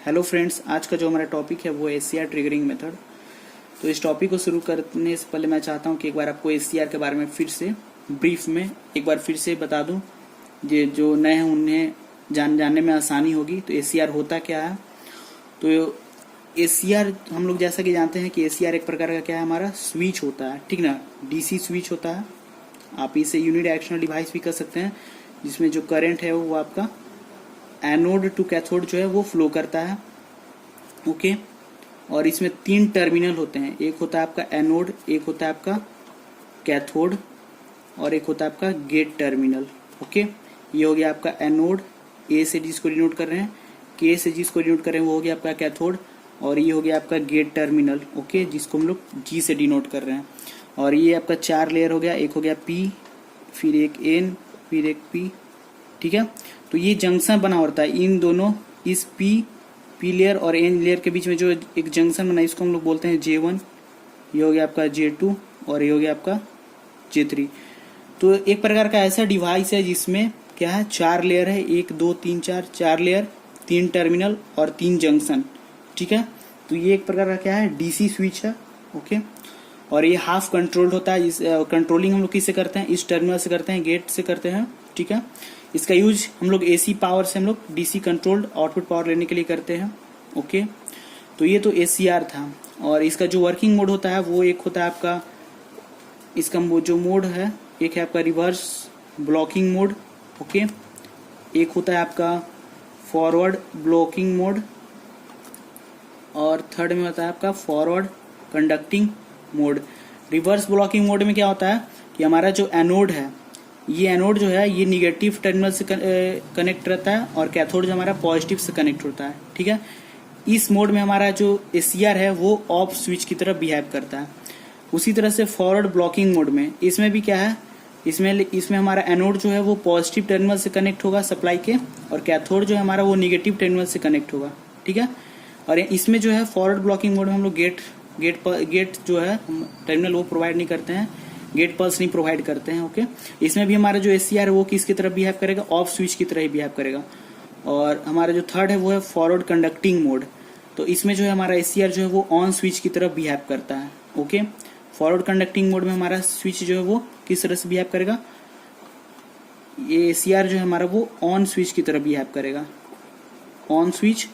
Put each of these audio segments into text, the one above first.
Hello friends, आज का जो हमारा टॉपिक है वो एसीआर ट्रिगरिंग मेथड। तो इस टॉपिक को शुरू करने से पहले मैं चाहता हूं कि एक बार आपको एसीआर के बारे में फिर से ब्रीफ में एक बार फिर से बता दूं, ये जो नए हैं उन्हें जानने में आसानी होगी। तो एसीआर होता क्या है? तो एसीआर हम लोग जैसा कि जानते हैं कि एसीआर एक प्रकार का क्या है, हमारा स्विच होता है, ठीक ना, डीसी स्विच होता है। आप इसे यूनिडायरेक्शनल डिवाइस भी कर सकते हैं, जिसमें जो करंट है वो आपका एनोड टू कैथोड जो है वो फ्लो करता है। ओके, और इसमें 3 टर्मिनल होते हैं, एक होता है आपका एनोड, एक होता है आपका कैथोड और एक होता है आपका गेट टर्मिनल। ओके, ये हो गया आपका एनोड, ए से जिसको डिनोट कर रहे हैं, के से जिसको डिनोट कर रहे हैं वो हो गया आपका कैथोड, और ये हो गया आपका गेट टर्मिनल। ओके, जिसको हम लोग जी से डिनोट कर रहे हैं। और ये आपका 4 लेयर हो गया, एक हो गया पी, फिर एक एन, फिर एक पी, ठीक है। तो ये जंक्शन बना होता है इन दोनों, इस पी लेयर और एन लेयर के बीच में जो एक जंक्शन बना है इसको हम लोग बोलते हैं J1, ये हो गया आपका J2 और ये हो गया आपका J3। तो एक प्रकार का ऐसा डिवाइस है जिसमें क्या है, 4 लेयर है, 1 2 3 4 लेयर, 3 टर्मिनल और 3 जंक्शन, ठीक है। तो ये एक प्रकार का क्या है, डीसी स्विच है। ओके, और ये हाफ कंट्रोल्ड होता है। इस कंट्रोलिंग हम लोग किससे करते हैं, इस टर्मिनल से करते हैं, गेट से करते हैं, ठीक है। इसका यूज हम लोग एसी पावर से हम लोग डीसी कंट्रोल्ड आउटपुट पावर लेने के लिए करते हैं। ओके, तो ये तो एसीआर था। और इसका जो वर्किंग मोड होता है वो एक होता है आपका, इसका जो मोड है, एक है आपका रिवर्स ब्लॉकिंग मोड। ओके, एक होता है आपका फॉरवर्ड ब्लॉकिंग मोड, और थर्ड में होता है आपका forward conducting mode. Reverse blocking mode में क्या होता है कि हमारा जो एनोड है, ये एनोड जो है ये निगेटिव टर्मिनल से कनेक्ट रहता है और कैथोड जो हमारा पॉजिटिव से कनेक्ट होता है, ठीक है। इस मोड में हमारा जो एसीआर है वो ऑफ स्विच की तरह बिहेव करता है। उसी तरह से फॉरवर्ड ब्लॉकिंग मोड में, इसमें भी क्या है, इसमें हमारा एनोड जो है वो पॉजिटिव टर्मिनल से कनेक्ट होगा सप्लाई के, और कैथोड जो है हमारा वो निगेटिव टर्मिनल से कनेक्ट होगा, ठीक है। और इसमें जो है फॉरवर्ड ब्लॉकिंग मोड में हम लोग गेट जो है टर्मिनल वो प्रोवाइड नहीं करते हैं, गेट पल्स नहीं प्रोवाइड करते हैं। ओके, इसमें भी हमारा जो एसीआर है वो किसकी तरह बिहेव करेगा, ऑफ स्विच की तरह ही बिहेव करेगा। और हमारा जो थर्ड है वो है फॉरवर्ड कंडक्टिंग मोड। तो इसमें जो है हमारा एसीआर जो है वो ऑन स्विच की तरह बिहेव करता है। ओके, फॉरवर्ड कंडक्टिंग मोड में हमारा स्विच जो है वो किस तरह से बिहेव करेगा, ये एसीआर जो है हमारा वो ऑन स्विच की तरह बिहेव करेगा, ऑन स्विच।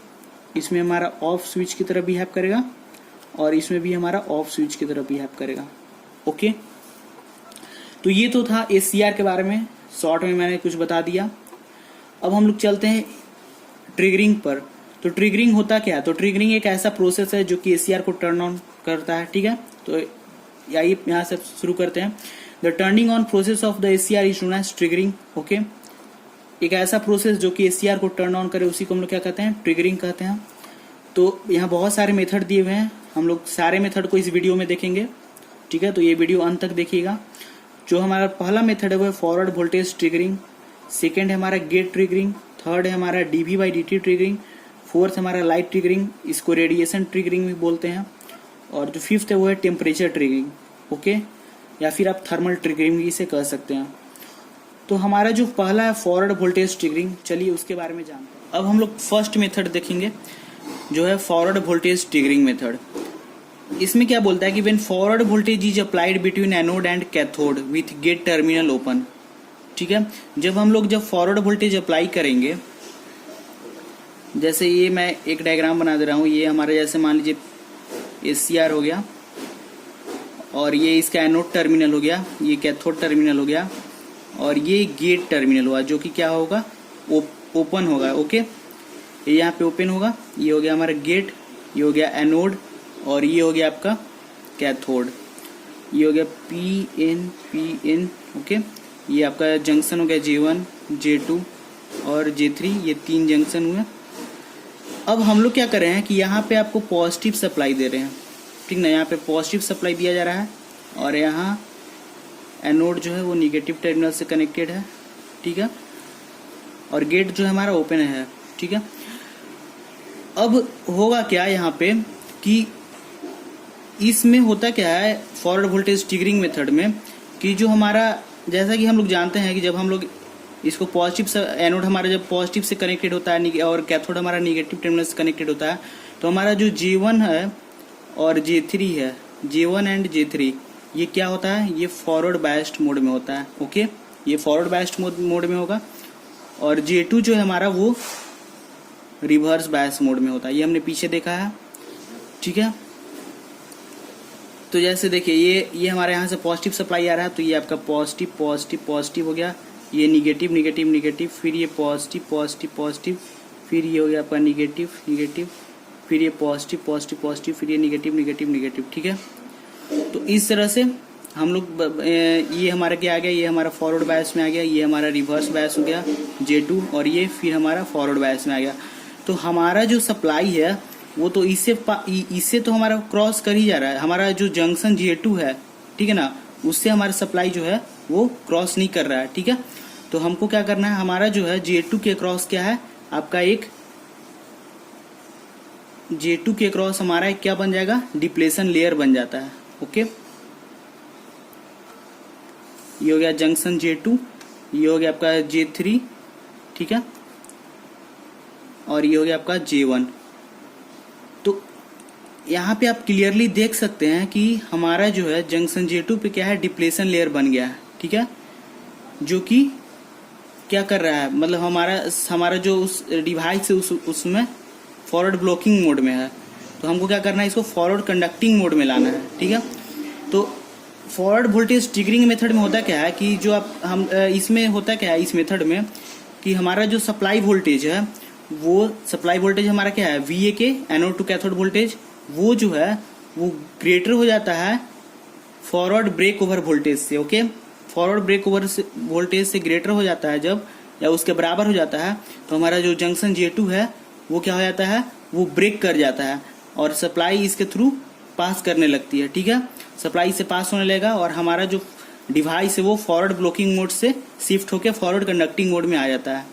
इसमें हमारा ऑफ स्विच की तरह बिहेव करेगा, और इसमें भी हमारा ऑफ स्विच की तरह बिहेव करेगा। ओके, तो ये तो था एसीआर के बारे में, शॉर्ट में मैंने कुछ बता दिया। अब हम लोग चलते हैं ट्रिगरिंग पर। तो ट्रिगरिंग होता क्या है? तो ट्रिगरिंग एक ऐसा प्रोसेस है जो कि एसीआर को टर्न ऑन करता है, ठीक है। तो आइए यहाँ से शुरू करते हैं। The turning on process of the ACR is known edge triggering. Okay, एक ऐसा प्रोसेस जो कि एसीआर को टर्न ऑन करे उसी को हम लोग क्या कहते हैं, ट्रिगरिंग कहते हैं। तो यहाँ बहुत सारे मेथड दिए हुए हैं, हम लोग सारे मेथड को इस वीडियो में देखेंगे, ठीक है। तो ये वीडियो अंत तक देखिएगा। जो हमारा पहला मेथड है वो है फॉरवर्ड वोल्टेज ट्रिगरिंग, सेकेंड है हमारा गेट ट्रिगरिंग, थर्ड है हमारा डीवी/डीटी ट्रिगरिंग, फोर्थ हमारा लाइट ट्रिगरिंग, इसको रेडिएशन ट्रिगरिंग भी बोलते हैं, और जो फिफ्थ है वो है टेम्परेचर ट्रिगरिंग। ओके, या फिर आप थर्मल ट्रिगरिंग भी इसे कह सकते हैं। तो हमारा जो पहला है फॉरवर्ड वोल्टेज ट्रिगरिंग, चलिए उसके बारे में जानते हैं। अब हम लोग फर्स्ट मेथड देखेंगे जो है फॉरवर्ड वोल्टेज ट्रिगरिंग मेथड। इसमें क्या बोलता है कि when forward voltage is applied between anode and cathode with gate terminal open, ठीक है। जब हम लोग फॉरवर्ड वोल्टेज अप्लाई करेंगे, जैसे ये मैं एक डायग्राम बना दे रहा हूँ, ये हमारा जैसे मान लीजिए एसीआर हो गया, और ये इसका एनोड टर्मिनल हो गया, ये कैथोड टर्मिनल हो गया, और ये गेट टर्मिनल हुआ जो कि क्या होगा, ओपन होगा। ओके, ये यहाँ पे ओपन होगा, ये हो गया हमारा गेट, ये हो गया एनोड, और ये हो गया आपका कैथोड, ये हो गया पी एन। ओके, ये आपका जंक्शन हो गया J1, J2 और J3, ये 3 जंक्शन हुए। अब हम लोग क्या कर रहे हैं कि यहाँ पे आपको पॉजिटिव सप्लाई दे रहे हैं, ठीक ना, यहाँ पे पॉजिटिव सप्लाई दिया जा रहा है, और यहाँ एनोड जो है वो निगेटिव टर्मिनल से कनेक्टेड है, ठीक है, और गेट जो है हमारा ओपन है, ठीक है। अब होगा क्या यहाँ पे कि इसमें होता क्या है फॉरवर्ड वोल्टेज ट्रिगरिंग मेथड में, कि जो हमारा, जैसा कि हम लोग जानते हैं कि जब हम लोग इसको पॉजिटिव से, एनोड हमारा जब पॉजिटिव से कनेक्टेड होता है और कैथोड हमारा निगेटिव टर्मिनल से कनेक्टेड होता है, तो हमारा जो J1 है और J3 है, J1 एंड J3, ये क्या होता है, ये फॉरवर्ड बायस्ड मोड में होता है। ओके, ये फॉरवर्ड बायस्ड मोड में होगा। और J2 जो है हमारा वो रिवर्स बायस मोड में होता है, ये हमने पीछे देखा है। ठीक है, तो जैसे देखिए ये हमारे यहाँ से पॉजिटिव सप्लाई आ रहा है, तो ये आपका पॉजिटिव पॉजिटिव पॉजिटिव हो गया, ये निगेटिव निगेटिव निगेटिव, फिर ये पॉजिटिव पॉजिटिव पॉजिटिव, फिर ये हो गया आपका निगेटिव निगेटिव, फिर ये पॉजिटिव पॉजिटिव पॉजिटिव, फिर ये निगेटिव निगेटिव निगेटिव। ठीक है, तो इस तरह से हम लोग, ये हमारा क्या आ गया, ये हमारा फॉरवर्ड बायस में आ गया, ये हमारा रिवर्स बायस हो गया J2, और ये फिर हमारा फॉरवर्ड बायस में आ गया। तो हमारा जो सप्लाई है वो तो इससे तो हमारा क्रॉस कर ही जा रहा है, हमारा जो जंक्शन J2 है, ठीक है ना, उससे हमारा सप्लाई जो है वो क्रॉस नहीं कर रहा है। ठीक है, तो हमको क्या करना है, हमारा जो है J2 के क्रॉस क्या है आपका, एक J2 के क्रॉस हमारा एक क्या बन जाएगा, डिप्लेशन लेयर बन जाता है। ओके, ये हो गया जंक्शन J2, ये हो गया आपका J3, ठीक है, और ये हो गया आपका J1। तो यहाँ पे आप क्लियरली देख सकते हैं कि हमारा जो है जंक्शन J2 पे क्या है, डिप्लेशन लेयर बन गया है। ठीक है, जो कि क्या कर रहा है, मतलब हमारा जो उस डिवाइस है उसमें फॉरवर्ड ब्लॉकिंग मोड में है, तो हमको क्या करना है, इसको फॉरवर्ड कंडक्टिंग मोड में लाना है। ठीक है, तो फॉरवर्ड वोल्टेज ट्रिगरिंग मेथड में होता क्या है कि जो हम इसमें होता क्या है, इस मेथड में कि हमारा जो सप्लाई वोल्टेज है, वो सप्लाई वोल्टेज हमारा क्या है, VA के एनोड टू कैथोड वोल्टेज, वो जो है वो ग्रेटर हो जाता है फॉरवर्ड ब्रेक ओवर वोल्टेज से। Okay, forward break over voltage से ग्रेटर हो जाता है जब, या उसके बराबर हो जाता है, तो हमारा जो जंक्शन J2 है वो क्या हो जाता है, वो ब्रेक कर जाता है और सप्लाई इसके थ्रू पास करने लगती है। ठीक है, सप्लाई से पास होने लगेगा और हमारा जो डिवाइस है वो फॉरवर्ड ब्लॉकिंग मोड से शिफ्ट होकर फॉरवर्ड कंडक्टिंग मोड में आ जाता है।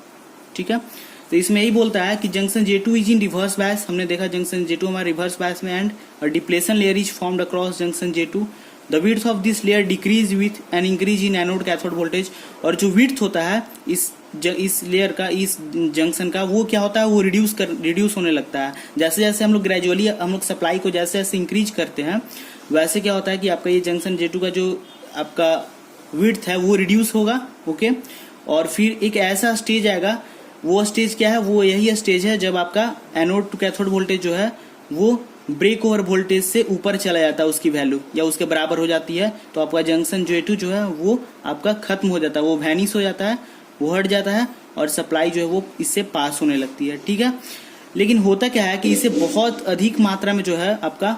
ठीक है, तो इसमें यही बोलता है कि junction J2 is in reverse bias, हमने देखा जंक्शन J2 हमारा रिवर्स बायस में, and a depletion layer is formed across junction J2, the width of this layer decrease with an increase in anode cathode voltage. और जो width होता है इस layer का, इस जंक्शन का, वो क्या होता है, वो रिड्यूस होने लगता है। जैसे जैसे हम लोग ग्रेजुअली हम लोग सप्लाई को जैसे जैसे इंक्रीज करते हैं, वैसे क्या होता है कि आपका ये जंक्शन J2 का जो आपका विड्थ है वो रिड्यूस होगा। ओके, और फिर एक ऐसा स्टेज आएगा, वो स्टेज क्या है, वो यही स्टेज है जब आपका एनोड टू कैथोड वोल्टेज जो है वो ब्रेक ओवर वोल्टेज से ऊपर चला जाता है, उसकी वैल्यू या उसके बराबर हो जाती है, तो आपका जंक्शन J2 जो है वो आपका खत्म हो जाता है, वो वैनिश हो जाता है, वो हट जाता है और सप्लाई जो है वो इससे पास होने लगती है। ठीक है, लेकिन होता क्या है कि इसे बहुत अधिक मात्रा में जो है आपका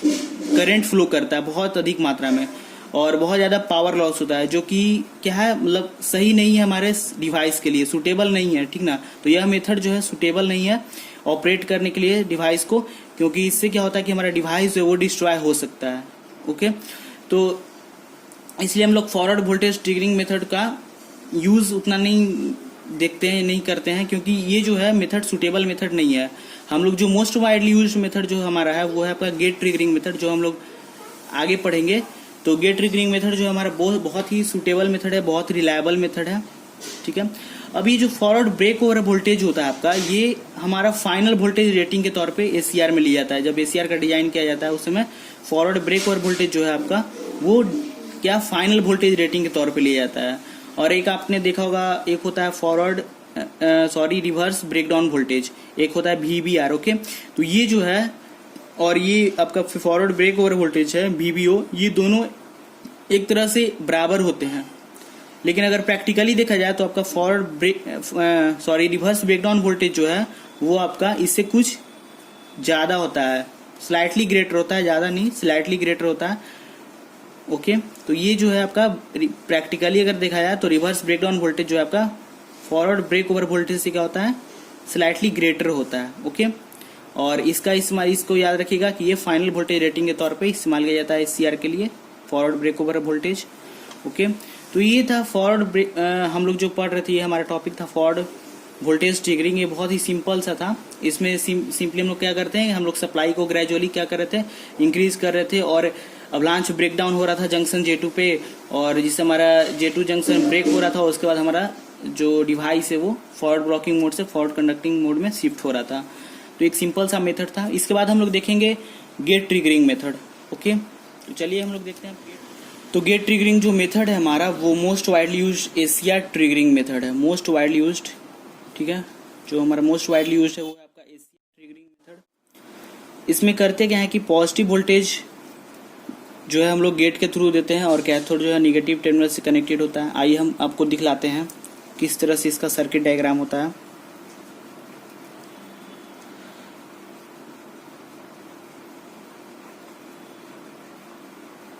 करंट फ्लो करता है, बहुत अधिक मात्रा में, और बहुत ज़्यादा पावर लॉस होता है, जो कि क्या है, मतलब सही नहीं है हमारे डिवाइस के लिए, सूटेबल नहीं है। ठीक ना, तो यह मेथड जो है सूटेबल नहीं है ऑपरेट करने के लिए डिवाइस को, क्योंकि इससे क्या होता है कि हमारा डिवाइस जो है वो डिस्ट्रॉय हो सकता है। ओके, तो इसलिए हम लोग फॉरवर्ड वोल्टेज ट्रिगरिंग मेथड का यूज उतना नहीं देखते हैं, नहीं करते हैं, क्योंकि ये जो है मेथड सूटेबल मेथड नहीं है। हम लोग जो मोस्ट वाइडली यूज्ड मेथड जो हमारा है वो है आपका गेट ट्रिगरिंग मेथड, जो हम लोग आगे पढ़ेंगे। तो गेट ट्रिगरिंग मेथड जो हमारा बहुत ही सूटेबल मेथड है, बहुत रिलायबल मेथड है। ठीक है, अब ये जो फॉरवर्ड ब्रेक ओवर वोल्टेज होता है आपका, ये हमारा फाइनल वोल्टेज रेटिंग के तौर पे ACR में लिया जाता है। जब ACR का डिजाइन किया जाता है उस समय फॉरवर्ड ब्रेक ओवर वोल्टेज जो है आपका वो क्या फाइनल वोल्टेज रेटिंग के तौर पे लिया जाता है। और एक आपने देखा होगा, एक होता है रिवर्स ब्रेकडाउन वोल्टेज, एक होता है VBR। ओके, तो ये जो है, और ये आपका फॉरवर्ड ब्रेक ओवर वोल्टेज है VBO, ये दोनों एक तरह से बराबर होते हैं। लेकिन अगर प्रैक्टिकली देखा जाए तो आपका रिवर्स ब्रेकडाउन वोल्टेज जो है वो आपका इससे कुछ ज्यादा होता है, स्लाइटली ग्रेटर होता है, ज्यादा नहीं, स्लाइटली ग्रेटर होता है। ओके, तो ये जो है आपका प्रैक्टिकली अगर देखा जाए तो रिवर्स ब्रेकडाउन वोल्टेज जो है आपका फॉरवर्ड ब्रेक ओवर वोल्टेज से क्या होता है, स्लाइटली ग्रेटर होता है। ओके, और इसका इस्तेमाल, इसको याद रखिएगा कि ये फाइनल वोल्टेज रेटिंग के तौर पे इस्तेमाल किया जाता है ACR के लिए, forward break over voltage. Okay, तो ये था फॉरवर्ड हम लोग जो पढ़ रहे थे, ये हमारा टॉपिक था फॉरवर्ड वोल्टेज ट्रिगरिंग। ये बहुत ही सिंपल सा था। इसमें सिंपली हम लोग क्या करते हैं, हम लोग सप्लाई को ग्रेजुअली क्या कर रहे थे, इंक्रीज कर रहे थे, और अवलांच ब्रेकडाउन हो रहा था जंक्शन J2 पे, और जिससे हमारा J2 जंक्शन ब्रेक हो रहा था, उसके बाद हमारा जो डिवाइस है वो फॉरवर्ड ब्लॉकिंग मोड से फॉरवर्ड कंडक्टिंग मोड में शिफ्ट हो रहा था। तो एक सिंपल सा मेथड था। इसके बाद हम लोग देखेंगे गेट ट्रिगरिंग मेथड। ओके, तो चलिए हम लोग देखते हैं। तो गेट ट्रिगरिंग जो मेथड है हमारा वो most widely use Asia triggering method है, मोस्ट वाइडली यूज्ड। ठीक है, जो हमारा मोस्ट वाइडली यूज है वो है आपका एशिया ट्रिगरिंग मेथड। इसमें करते क्या है कि पॉजिटिव वोल्टेज जो है हम लोग गेट के थ्रू देते हैं और कैथोड जो है निगेटिव टर्मिनल से कनेक्टेड होता है। आइए हम आपको दिखलाते हैं किस तरह से इसका सर्किट डायग्राम होता है।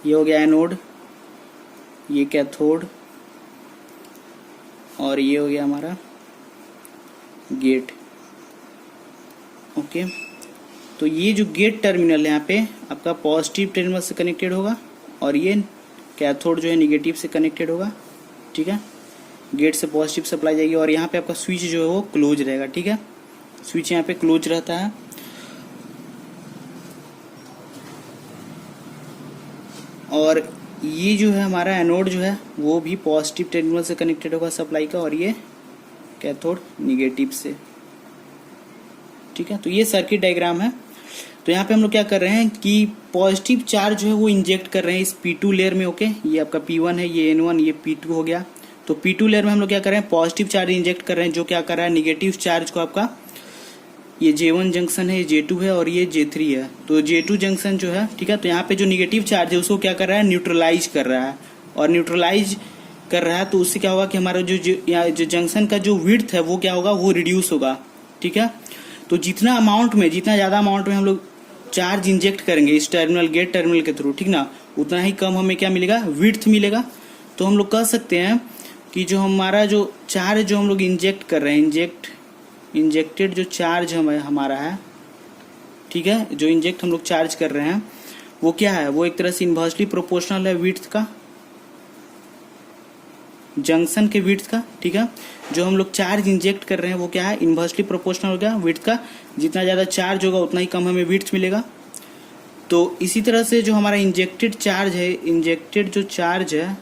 ये हो गया एनोड, ये कैथोड और ये हो गया हमारा गेट। ओके, तो ये जो गेट टर्मिनल है यहाँ पे आपका पॉजिटिव टर्मिनल से कनेक्टेड होगा और ये कैथोड जो है निगेटिव से कनेक्टेड होगा। ठीक है, गेट से पॉजिटिव सप्लाई जाएगी और यहाँ पे आपका स्विच जो है वो क्लोज रहेगा। ठीक है, स्विच यहाँ पे क्लोज रहता है और ये जो है हमारा एनोड जो है वो भी पॉजिटिव टर्मिनल से कनेक्टेड होगा सप्लाई का और ये कैथोड निगेटिव से। ठीक है, तो ये सर्किट डायग्राम है। तो यहाँ पे हम लोग क्या कर रहे हैं कि पॉजिटिव चार्ज जो है वो इंजेक्ट कर रहे हैं इस P2 लेयर में। ओके, ये आपका P1 है, ये N1, ये P2 हो गया। तो P2 लेयर में हम लोग क्या कर रहे हैं, पॉजिटिव चार्ज इंजेक्ट कर रहे हैं, जो क्या कर रहा है निगेटिव चार्ज को आपका, ये J1 जंक्शन है, ये J2 है और ये J3 है। तो J2 जंक्शन जो है, ठीक है, तो यहाँ पे जो निगेटिव चार्ज है उसको क्या कर रहा है, न्यूट्रलाइज कर रहा है। और न्यूट्रलाइज कर रहा है तो उससे क्या होगा कि हमारा जो जंक्शन का जो विड्थ है वो क्या होगा, वो रिड्यूस होगा। ठीक है, तो जितना ज्यादा अमाउंट में हम लोग चार्ज इंजेक्ट करेंगे इस टर्मिनल गेट टर्मिनल के थ्रू, ठीक ना, उतना ही कम हमें क्या मिलेगा, विड्थ मिलेगा। तो हम लोग कह सकते हैं कि जो हमारा जो चार्ज जो हम लोग इंजेक्ट कर रहे हैं, इंजेक्टेड जो चार्ज हमारा है, ठीक है, जो इंजेक्ट हम लोग चार्ज कर रहे हैं वो क्या है, वो एक तरह से इनवर्सली प्रोपोर्शनल है विड्थ का, जंक्शन के विड्थ का। ठीक है, जो हम लोग चार्ज इंजेक्ट कर रहे हैं वो क्या है, इनवर्सली प्रोपोर्शनल हो गया विड्थ का। जितना ज्यादा चार्ज होगा उतना ही कम हमें विड्थ मिलेगा। तो इसी तरह से जो हमारा इंजेक्टेड जो चार्ज है,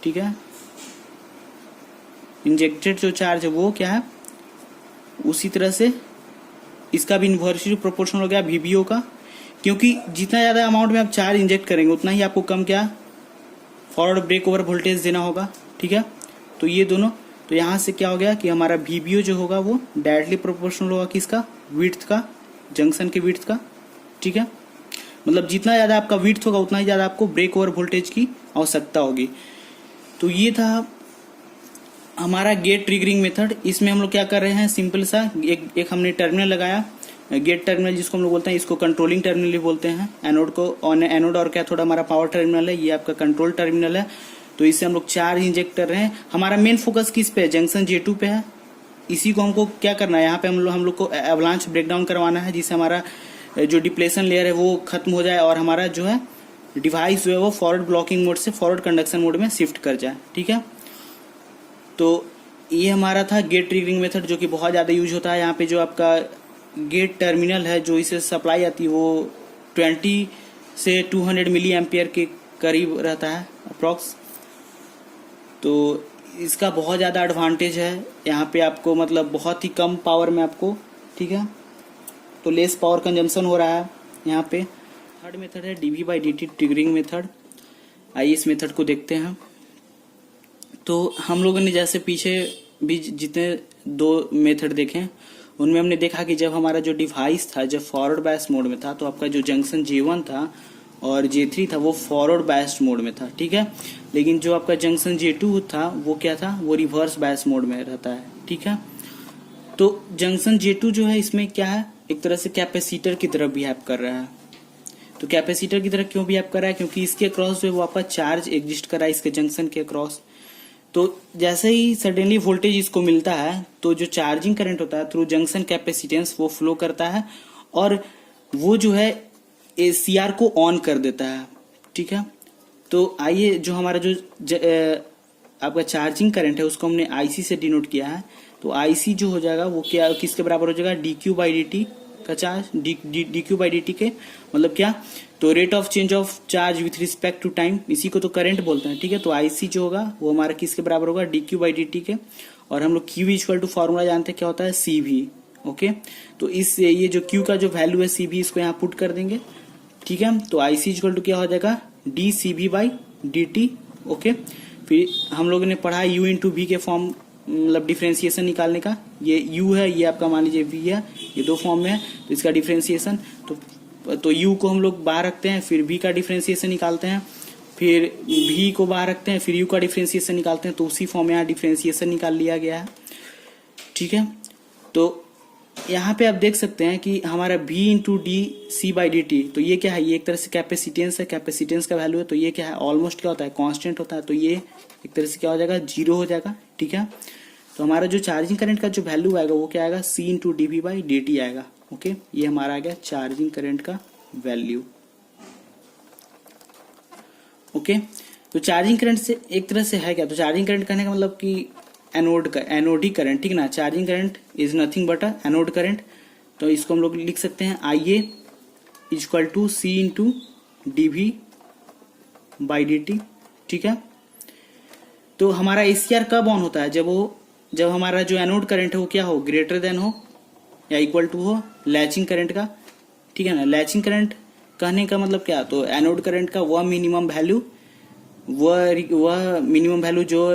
ठीक है, इंजेक्टेड जो चार्ज है वो क्या है, उसी तरह से इसका भी इनवर्सली प्रोपोर्शनल हो गया VBO का, क्योंकि जितना ज्यादा अमाउंट में आप चार्ज इंजेक्ट करेंगे उतना ही आपको कम क्या, फॉरवर्ड ब्रेक ओवर वोल्टेज देना होगा। ठीक है, तो ये दोनों, तो यहाँ से क्या हो गया कि हमारा VBO जो होगा वो डायरेक्टली प्रोपोर्शनल होगा किसका, विड्थ का, जंक्शन के विड्थ का। ठीक है, मतलब जितना ज्यादा आपका विड्थ होगा उतना ही ज्यादा आपको ब्रेक ओवर वोल्टेज की आवश्यकता होगी। तो ये था हमारा गेट ट्रिगरिंग मेथड। इसमें हम लोग क्या कर रहे हैं, सिंपल सा एक हमने टर्मिनल लगाया, गेट टर्मिनल जिसको हम लोग बोलते हैं, इसको कंट्रोलिंग टर्मिनल भी बोलते हैं। एनोड और कैथोड हमारा पावर टर्मिनल है, ये आपका कंट्रोल टर्मिनल है। तो इससे हम लोग चार्ज इंजेक्ट कर रहे हैं। हमारा मेन फोकस किस पे है, जंक्शन J2 पे है। इसी को हमको क्या करना है, यहाँ पे हम लोग को एवलांच ब्रेकडाउन करवाना है, जिससे हमारा जो डिप्लेशन लेयर है वो खत्म हो जाए और हमारा जो है डिवाइस जो है वो फॉरवर्ड ब्लॉकिंग मोड से फॉरवर्ड कंडक्शन मोड में शिफ्ट कर जाए। ठीक है, तो ये हमारा था गेट ट्रिगरिंग मेथड, जो कि बहुत ज्यादा यूज होता है। यहाँ पे जो आपका गेट टर्मिनल है जो इसे सप्लाई आती है वो 20 से 200 मिली एम्पियर के करीब रहता है अप्रॉक्स। तो इसका बहुत ज़्यादा एडवांटेज है, यहाँ पे आपको मतलब बहुत ही कम पावर में आपको, ठीक है, तो लेस पावर कंजम्पशन हो रहा है यहाँ पे। थर्ड मेथड है dV/dt ट्रिगरिंग मेथड। आइए इस मेथड को देखते हैं। तो हम लोगों ने जैसे पीछे भी जितने दो मेथड देखे उनमें हमने देखा कि जब हमारा जो डिवाइस था जब फॉरवर्ड बायस मोड में था तो आपका जो जंक्शन J1 था और J3 था वो फॉरवर्ड बायस मोड में था। ठीक है, लेकिन जो आपका जंक्शन J2 था वो क्या था, वो रिवर्स बायस मोड में रहता है। ठीक है, तो जंक्शन J2 जो है इसमें क्या है, एक तरह से कैपेसिटर की तरह बिहेव कर रहा है। तो कैपेसिटर की तरह क्यों बिहेव कर रहा है, क्योंकि इसके अक्रॉस जो है वो आपका चार्ज एग्जिस्ट कर रहा है, इसके जंक्शन के अक्रॉस। तो जैसे ही सडनली वोल्टेज इसको मिलता है तो जो चार्जिंग करंट होता है थ्रू जंक्शन कैपेसिटेंस वो फ्लो करता है और वो जो है ACR को ऑन कर देता है। ठीक है, तो आइए जो हमारा जो आपका चार्जिंग करंट है उसको हमने IC से डिनोट किया है। तो IC जो हो जाएगा वो क्या, किसके बराबर हो जाएगा, dQ/dt का charge, D Q by D T के मतलब क्या, तो rate of change of charge with respect to time, इसी को तो करंट बोलते हैं, ठीक है। तो आई सी जो होगा वो हमारा किसके बराबर होगा, D Q by D T के, और हम लोग क्यू इक्वल टू फॉर्मूला जानते हैं क्या होता है, सी भी, ओके। तो इस ये जो क्यू का जो वैल्यू है सी भी, इसको यहाँ पुट कर देंगे, ठीक है। तो आई सी इक्वल टू क्या हो जाएगा, डी सी भी बाई डी टी, ओके। फिर हम लोगों ने पढ़ा यू इंटू वी के फॉर्म, मतलब डिफ्रेंसिएशन निकालने का, ये u है, ये आपका मान लीजिए v है, ये दो फॉर्म में है, तो इसका डिफ्रेंसिएशन, तो u को हम लोग बाहर रखते हैं, फिर v का डिफ्रेंसिएशन निकालते हैं, फिर v को बाहर रखते हैं, फिर u का डिफ्रेंसिएशन निकालते हैं, तो उसी फॉर्म में यहाँ डिफ्रेंसिएशन निकाल लिया गया है, ठीक है। तो यहाँ पे आप देख सकते हैं कि हमारा v into D C by D T, तो ये क्या है, ये एक तरह से कैपेसिटेंस है, कैपेसिटेंस का वैल्यू है, तो ये क्या है, ऑलमोस्ट क्या होता है, कांस्टेंट होता है, तो ये एक तरह से क्या हो जाएगा, जीरो हो जाएगा, ठीक है। तो हमारा जो चार्जिंग करंट का जो वैल्यू आएगा वो क्या आएगा, C into D V by D T आएगा, ओके। ये हमारा आ गया चार्जिंग करंट का वैल्यू, ओके। तो चार्जिंग करंट से एक तरह से है क्या, तो चार्जिंग करंट कहने का मतलब कि एनोडिक करंट, ठीक ना, charging current is nothing but a anode current, तो इसको हम लोग लिख सकते हैं I A equal to C into D V by D T, ठीक है। तो हमारा एसीआर कब ऑन होता है, जब हमारा जो एनोड करंट है वो क्या हो, ग्रेटर देन हो या इक्वल टू हो लैचिंग करंट का, ठीक है ना। लैचिंग करंट कहने का मतलब क्या, तो एनोड करंट का वह मिनिमम वैल्यू, वह मिनिमम वैल्यू जो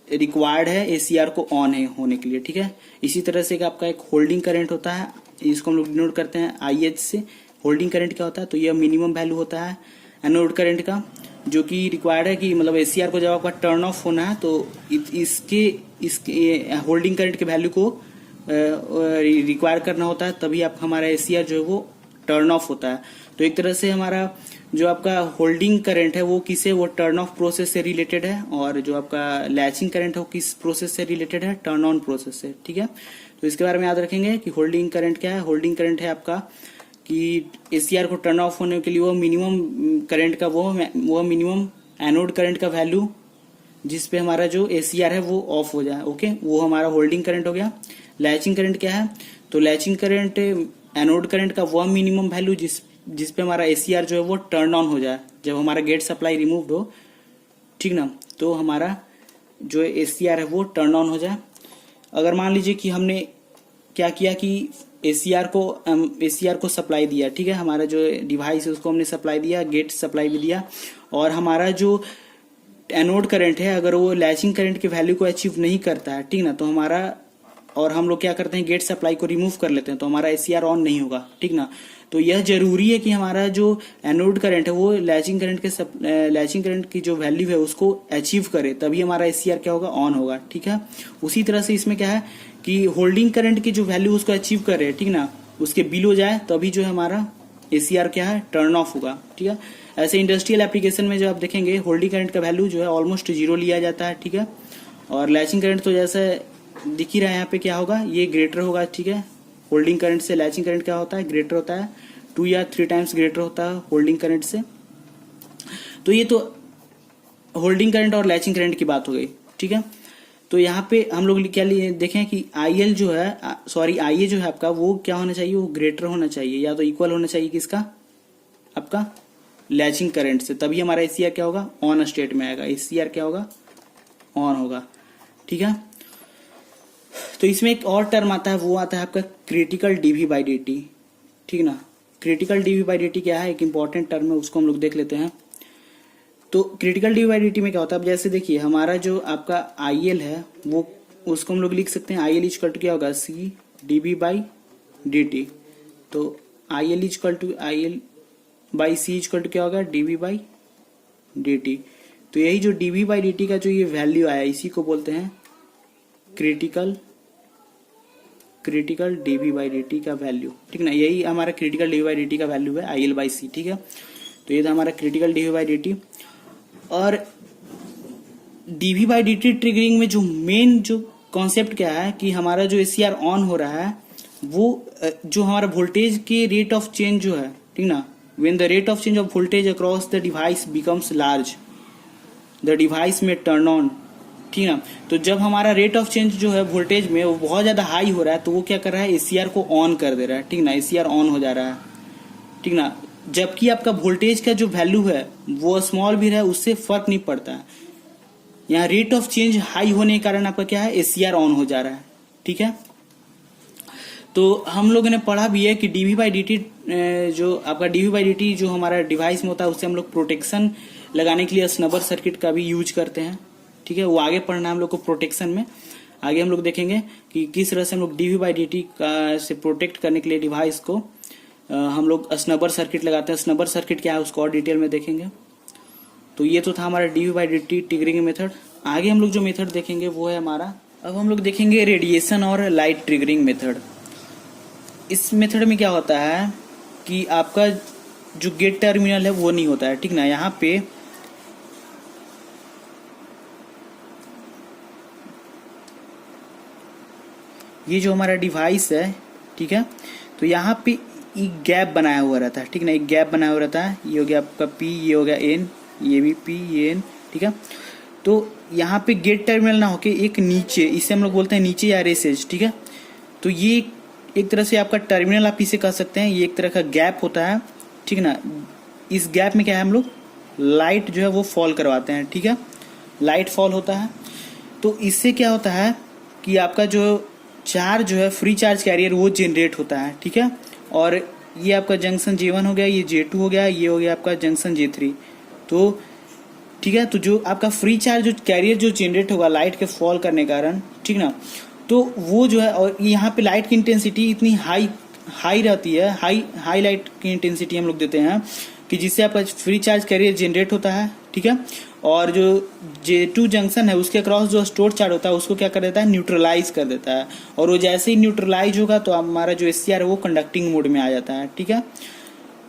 रिक्वायर्ड है एसीआर को ऑन है होने के लिए, ठीक है। इसी तरह से आपका एक होल्डिंग करंट होता है, इसको हम लोग डिनोट करते हैं आई एच से। होल्डिंग करंट क्या होता है, तो यह मिनिमम वैल्यू होता है एनोड करंट का, जो कि रिक्वायर्ड है कि मतलब एसीआर को जब आपका टर्न ऑफ होना है तो इसके होल्डिंग करंट के वैल्यू को रिक्वायर करना होता है, तभी आप हमारा एसीआर जो है वो टर्न ऑफ होता है। तो एक तरह से हमारा जो आपका होल्डिंग करंट है वो किसे, वो टर्न ऑफ प्रोसेस से रिलेटेड है, और जो आपका लैचिंग करंट है वो किस प्रोसेस से रिलेटेड है, टर्न ऑन प्रोसेस से, ठीक है। तो इसके बारे में याद रखेंगे कि होल्डिंग करंट क्या है। होल्डिंग करंट है आपका कि एसीआर को टर्न ऑफ होने के लिए वो मिनिमम करंट का वो मिनिमम एनोड करंट का वैल्यू जिसपे हमारा जो एसीआर है वो ऑफ हो जाए, ओके, वो हमारा होल्डिंग करंट हो गया। लैचिंग करंट क्या है, तो लैचिंग करंट एनोड करंट का वह मिनिमम वैल्यू जिसपे हमारा एसीआर जो है वो टर्न ऑन हो जाए, जब हमारा गेट सप्लाई रिमूव्ड हो, ठीक ना, तो हमारा जो एसीआर है वो टर्न ऑन हो जाए। अगर मान लीजिए कि हमने क्या किया कि एसीआर को सप्लाई दिया, ठीक है, हमारा जो डिवाइस है उसको हमने सप्लाई दिया, गेट सप्लाई भी दिया, और हमारा जो एनोड करंट है अगर वो लैचिंग करंट के वैल्यू को अचीव नहीं करता है, ठीक ना, तो हमारा, और हम लोग क्या करते हैं, गेट सप्लाई को रिमूव कर लेते हैं, तो हमारा एसीआर ऑन नहीं होगा, ठीक ना। तो यह जरूरी है कि हमारा जो एनोड करंट है वो लैचिंग करंट की जो वैल्यू है उसको अचीव करे, तभी हमारा एसीआर क्या होगा, ऑन होगा, ठीक है। उसी तरह से इसमें क्या है कि होल्डिंग करंट की जो वैल्यू उसको अचीव करे, ठीक ना, उसके बिलो जाए तभी जो है हमारा एसीआर क्या है, टर्न ऑफ होगा, ठीक है। ऐसे इंडस्ट्रियल एप्लीकेशन में जो आप देखेंगे होल्डिंग करंट का वैल्यू जो है ऑलमोस्ट जीरो लिया जाता है, ठीक है। और लैचिंग करंट तो जैसे दिख ही रहा है यहाँ पे क्या होगा, ये ग्रेटर होगा, ठीक है। होल्डिंग करंट से लैचिंग करंट क्या होता है, ग्रेटर होता है, 2 या 3 टाइम्स ग्रेटर होता है होल्डिंग करंट से। तो ये तो होल्डिंग करंट और लैचिंग करंट की बात हो गई, ठीक है। तो यहाँ पे हम लोग क्या लिए देखें कि आईएल जो है, सॉरी आईए जो है आपका वो क्या होना चाहिए, वो ग्रेटर होना चाहिए या तो इक्वल होना चाहिए किसका, आपका लैचिंग करंट से, तभी हमारा एसीआर क्या होगा, ऑन स्टेट में आएगा, एसीआर क्या होगा, ऑन होगा, ठीक है। तो इसमें एक और टर्म आता है, वो आता है आपका critical DV by D T, ठीक ना। Critical DV by D T क्या है, एक इंपॉर्टेंट टर्म है, उसको हम लोग देख लेते हैं। तो critical DV by D T में क्या होता है, अब जैसे देखिए हमारा जो आपका आईएल है वो उसको हम लोग लिख सकते हैं, आईएल इक्वल टू क्या होगा, C DV by D T. तो IL equal to IL by C equal to क्या होगा, डीवी बाई डी टी। तो यही जो डीवी बाई डी टी का जो ये वैल्यू आया इसी को बोलते हैं critical DV by D T का वैल्यू, ठीक ना। यही हमारा critical DV by D T का वैल्यू है आईएल बाई सी, ठीक है। तो ये था हमारा critical DV by D T. और DV by D T triggering में जो मेन जो कॉन्सेप्ट क्या है कि हमारा जो एसीआर ऑन हो रहा है वो जो हमारा वोल्टेज के रेट ऑफ चेंज जो है, ठीक ना, when the rate of change of voltage across the device becomes large the device में टर्न ऑन, ठीक ना। तो जब हमारा रेट ऑफ चेंज जो है वोल्टेज में वो बहुत ज्यादा हाई हो रहा है तो वो क्या कर रहा है, एसीआर को ऑन कर दे रहा है, ठीक ना, एसीआर ऑन हो जा रहा है, ठीक ना। जबकि आपका वोल्टेज का जो वैल्यू है वो स्मॉल भी रहा है, उससे फर्क नहीं पड़ता है। यहाँ रेट ऑफ चेंज हाई होने के कारण आपका क्या है, एसीआर ऑन हो जा रहा है, ठीक है। तो हम लोगों ने पढ़ा भी है कि डीवी बाई डी जो आपका डीवी बाई डी जो हमारा डिवाइस में होता है उससे हम लोग प्रोटेक्शन लगाने के लिए स्नबर सर्किट का भी यूज करते हैं, ठीक है। वो आगे पढ़ना है हम लोग को प्रोटेक्शन में, आगे हम लोग देखेंगे कि किस तरह से हम लोग डीवी बाई डी का से प्रोटेक्ट करने के लिए डिवाइस को हम लोग स्नबर सर्किट लगाते हैं। स्नबर सर्किट क्या है उसको और डिटेल में देखेंगे। तो ये तो था हमारा DV by D triggering method. आगे हम लोग जो मेथड देखेंगे वो है हमारा, अब हम लोग देखेंगे रेडिएशन और लाइट ट्रिगरिंग मेथड। इस मेथड में क्या होता है कि आपका जो गेट टर्मिनल है वो नहीं होता है, ठीक ना। यहाँ पे ये जो हमारा डिवाइस है, ठीक है, तो यहाँ पे एक गैप बनाया हुआ रहता है, ठीक ना, एक गैप बनाया हुआ रहता है। ये हो गया आपका पी, ये हो गया एन, ये भी पी, ये एन, ठीक है। तो यहाँ पे गेट टर्मिनल ना होके एक नीचे, इसे हम लोग बोलते हैं नीचे या रेसेज, ठीक है। तो ये एक तरह से आपका टर्मिनल आप इसे कह सकते हैं, ये एक तरह का गैप होता है, ठीक ना। इस गैप में क्या है, हम लोग लाइट जो है वो फॉल करवाते हैं, ठीक है, लाइट फॉल होता है। तो इससे क्या होता है कि आपका जो चार्ज जो है फ्री चार्ज कैरियर वो जनरेट होता है, ठीक है। और ये आपका जंक्शन J1 हो गया, ये J2 हो गया, ये हो गया आपका जंक्शन J3। तो ठीक है, तो जो आपका फ्री चार्ज जो कैरियर जो जनरेट होगा लाइट के फॉल करने के कारण, ठीक ना, तो वो जो है, और यहाँ पे लाइट की इंटेंसिटी इतनी हाई रहती है, हाई लाइट की इंटेंसिटी हम लोग देते हैं कि जिससे आपका फ्री चार्ज कैरियर जनरेट होता है, ठीक है। और जो J2 जंक्शन है उसके अक्रॉस जो स्टोर चार्ज होता है उसको क्या कर देता है, न्यूट्रलाइज कर देता है। और वो जैसे ही न्यूट्रलाइज होगा तो हमारा जो एसीआर है वो कंडक्टिंग मोड में आ जाता है, ठीक है।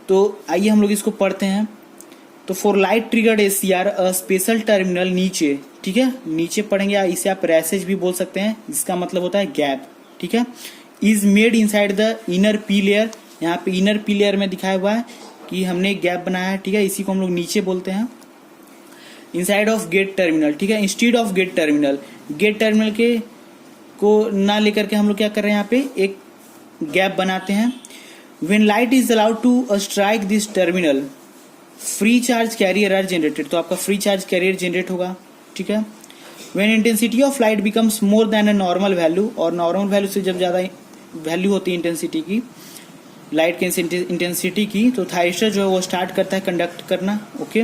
तो आइए हम लोग इसको पढ़ते हैं। तो for light triggered ACR a special terminal नीचे, ठीक है, नीचे पढ़ेंगे, इसे आप पैसेज भी बोल सकते हैं, जिसका मतलब होता है गैप, ठीक है, is made inside the inner P layer. यहाँ पे इनर पी लेयर में दिखाया हुआ है कि हमने गैप बनाया है, ठीक है, इसी को हम लोग नीचे बोलते हैं। इनसाइड ऑफ गेट टर्मिनल, ठीक है, instead of gate terminal, gate terminal के को ना लेकर के हम लोग क्या कर रहे हैं, यहाँ पे एक गैप बनाते हैं। When light is allowed to strike this terminal free charge carrier are generated, तो आपका फ्री चार्ज कैरियर जनरेट होगा, ठीक है। When intensity of light becomes more than a normal value, और नॉर्मल वैल्यू से जब ज्यादा वैल्यू होती है इंटेंसिटी की, लाइट के इंटेंसिटी की, तो थायरिस्टर जो है वो स्टार्ट करता है कंडक्ट करना, okay.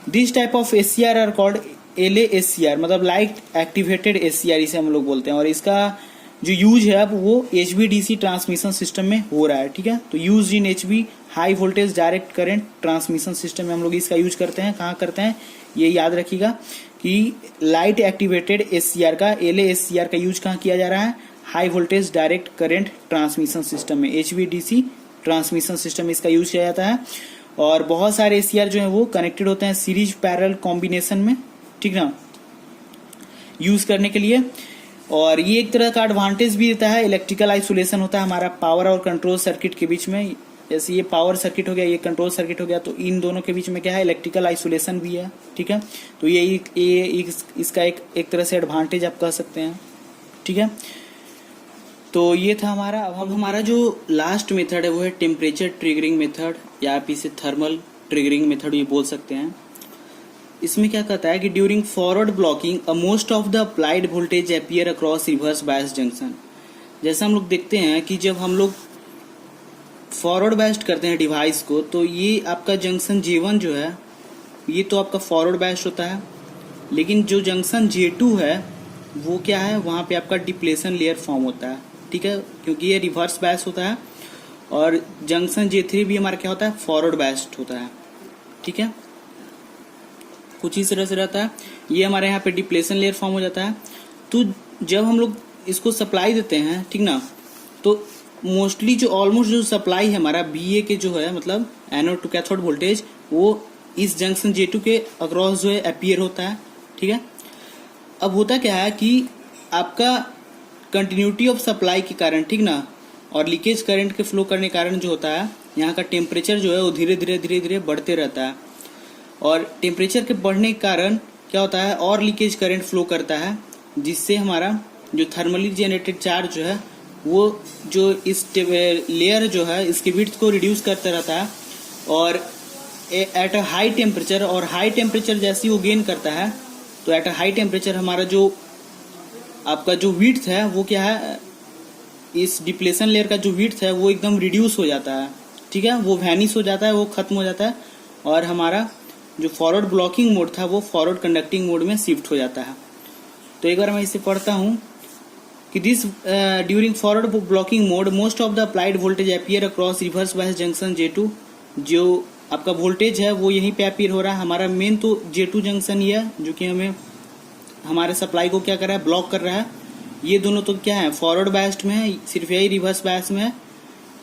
This type of SCR are called LASCR, मतलब लाइट एक्टिवेटेड एसीआर इसे हम लोग बोलते हैं। और इसका जो यूज है अब वो HVDC ट्रांसमिशन सिस्टम में हो रहा है, ठीक है। तो use in HV high voltage direct current transmission system में हम लोग इसका यूज करते हैं। कहाँ करते हैं ये याद रखिएगा कि लाइट एक्टिवेटेड एसीआर का, LASCR का यूज कहाँ किया जा रहा है, high voltage direct current transmission system में, HVDC ट्रांसमिशन सिस्टम में इसका यूज किया जाता है। और बहुत सारे एसीआर जो है वो कनेक्टेड होते हैं सीरीज पैरेलल कॉम्बिनेशन में, ठीक ना, यूज करने के लिए। और ये एक तरह का एडवांटेज भी देता है, इलेक्ट्रिकल आइसोलेशन होता है हमारा पावर और कंट्रोल सर्किट के बीच में। जैसे ये पावर सर्किट हो गया, ये कंट्रोल सर्किट हो गया, तो इन दोनों के बीच में क्या है, इलेक्ट्रिकल आइसोलेशन भी है, ठीक है। तो ये इसका एक तरह से एडवांटेज आप कह सकते हैं, ठीक है। तो ये था हमारा। अब हमारा जो लास्ट मेथड है वो है टेम्परेचर ट्रिगरिंग मेथड, या आप इसे थर्मल ट्रिगरिंग मेथड भी बोल सकते हैं। इसमें क्या कहता है कि during forward blocking a most of the applied voltage appear across reverse bias junction. जैसे हम लोग देखते हैं कि जब हम लोग फॉरवर्ड बायस्ड करते हैं डिवाइस को, तो ये आपका जंक्शन J1 जो है ये तो आपका फॉरवर्ड बायस्ड होता है, लेकिन जो जंक्शन J2 है वो क्या है, वहां पे आपका डिप्लेशन लेयर फॉर्म होता है, ठीक है, क्योंकि ये रिवर्स बायस होता है। और जंक्शन J3 भी हमारा क्या होता है, फॉरवर्ड बायस्ड होता है, ठीक है, कुछ इस तरह से रहता है। ये हमारे यहाँ पे डिप्लेशन लेयर फॉर्म हो जाता है। तो जब हम लोग इसको सप्लाई देते हैं, ठीक ना, तो मोस्टली जो ऑलमोस्ट जो सप्लाई है हमारा BA के जो है, मतलब एनोड टू कैथोड वोल्टेज, वो इस जंक्शन J2 के अक्रॉस जो है अपीयर होता है, ठीक है। अब होता क्या है कि आपका कंटिन्यूटी ऑफ सप्लाई के कारण, ठीक ना, और लीकेज करंट के फ्लो करने के कारण जो होता है, यहाँ का टेम्परेचर जो है वो धीरे धीरे बढ़ते रहता है। और टेम्परेचर के बढ़ने के कारण क्या होता है, और लीकेज करंट फ्लो करता है, जिससे हमारा जो थर्मली जनरेटेड चार्ज जो है वो जो इस लेयर जो है इसकी विड्थ को रिड्यूस करता रहता है, और एट अ हाई टेम्परेचर, और हाई टेम्परेचर जैसे वो गेन करता है तो एट अ हाई टेम्परेचर हमारा जो आपका जो विड्थ है वो क्या है, इस डिप्लेशन लेयर का जो विड्थ है वो एकदम रिड्यूस हो जाता है, ठीक है, वो वैनिश हो जाता है, वो खत्म हो जाता है, और हमारा जो फॉरवर्ड ब्लॉकिंग मोड था वो फॉरवर्ड कंडक्टिंग मोड में शिफ्ट हो जाता है। तो एक बार मैं इसे पढ़ता हूँ कि this during forward blocking mode most of the applied voltage appear across reverse bias junction J2। जो आपका वोल्टेज है वो यहीं पे अपीयर हो रहा है, हमारा मेन तो J2 जंक्शन ही है जो कि हमें हमारे सप्लाई को क्या कर रहा है, ब्लॉक कर रहा है। ये दोनों तो क्या है, फॉरवर्ड बायस्ड में है, सिर्फ यही रिवर्स बायस में है,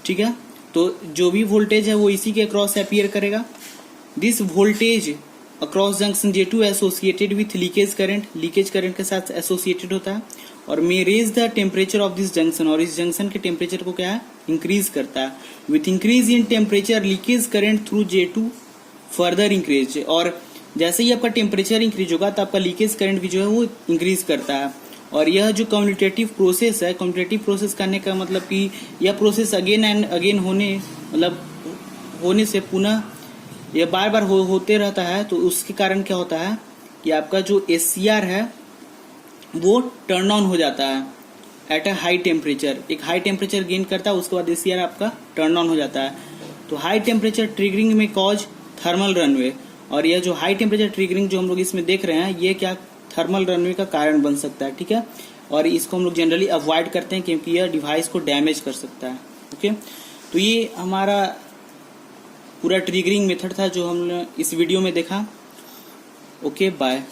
ठीक है। तो जो भी वोल्टेज है वो इसी के अक्रॉस अपीयर करेगा। This voltage across junction J2 associated with leakage current के साथ एसोसिएटेड होता है, और may raise the temperature of this junction, और इस जंक्शन के टेम्परेचर को क्या है, इंक्रीज करता है। With increase in temperature leakage current through J2 further increase, और जैसे ही आपका टेम्परेचर इंक्रीज होगा तो आपका लीकेज करंट भी जो है वो इंक्रीज करता है। और यह जो कम्यूटेटिव प्रोसेस है, कम्यूटेटिव प्रोसेस करने का मतलब कि यह प्रोसेस अगेन एंड अगेन होने से पुनः यह बार बार होते रहता है। तो उसके कारण क्या होता है कि आपका जो SCR है वो टर्न ऑन हो जाता है एट अ हाई टेम्परेचर, एक हाई टेम्परेचर गेन करता है, उसके बाद SCR आपका टर्न ऑन हो जाता है। तो हाई टेम्परेचर ट्रिगरिंग में कॉज थर्मल रनवे, और यह जो हाई टेम्परेचर ट्रिगरिंग जो हम लोग इसमें देख रहे हैं ये क्या थर्मल रनवे का कारण बन सकता है, ठीक है। और इसको हम लोग जनरली अवॉइड करते हैं क्योंकि यह डिवाइस को डैमेज कर सकता है, ओके। तो ये हमारा पूरा ट्रिगरिंग मेथड था जो हमने इस वीडियो में देखा। Okay, bye.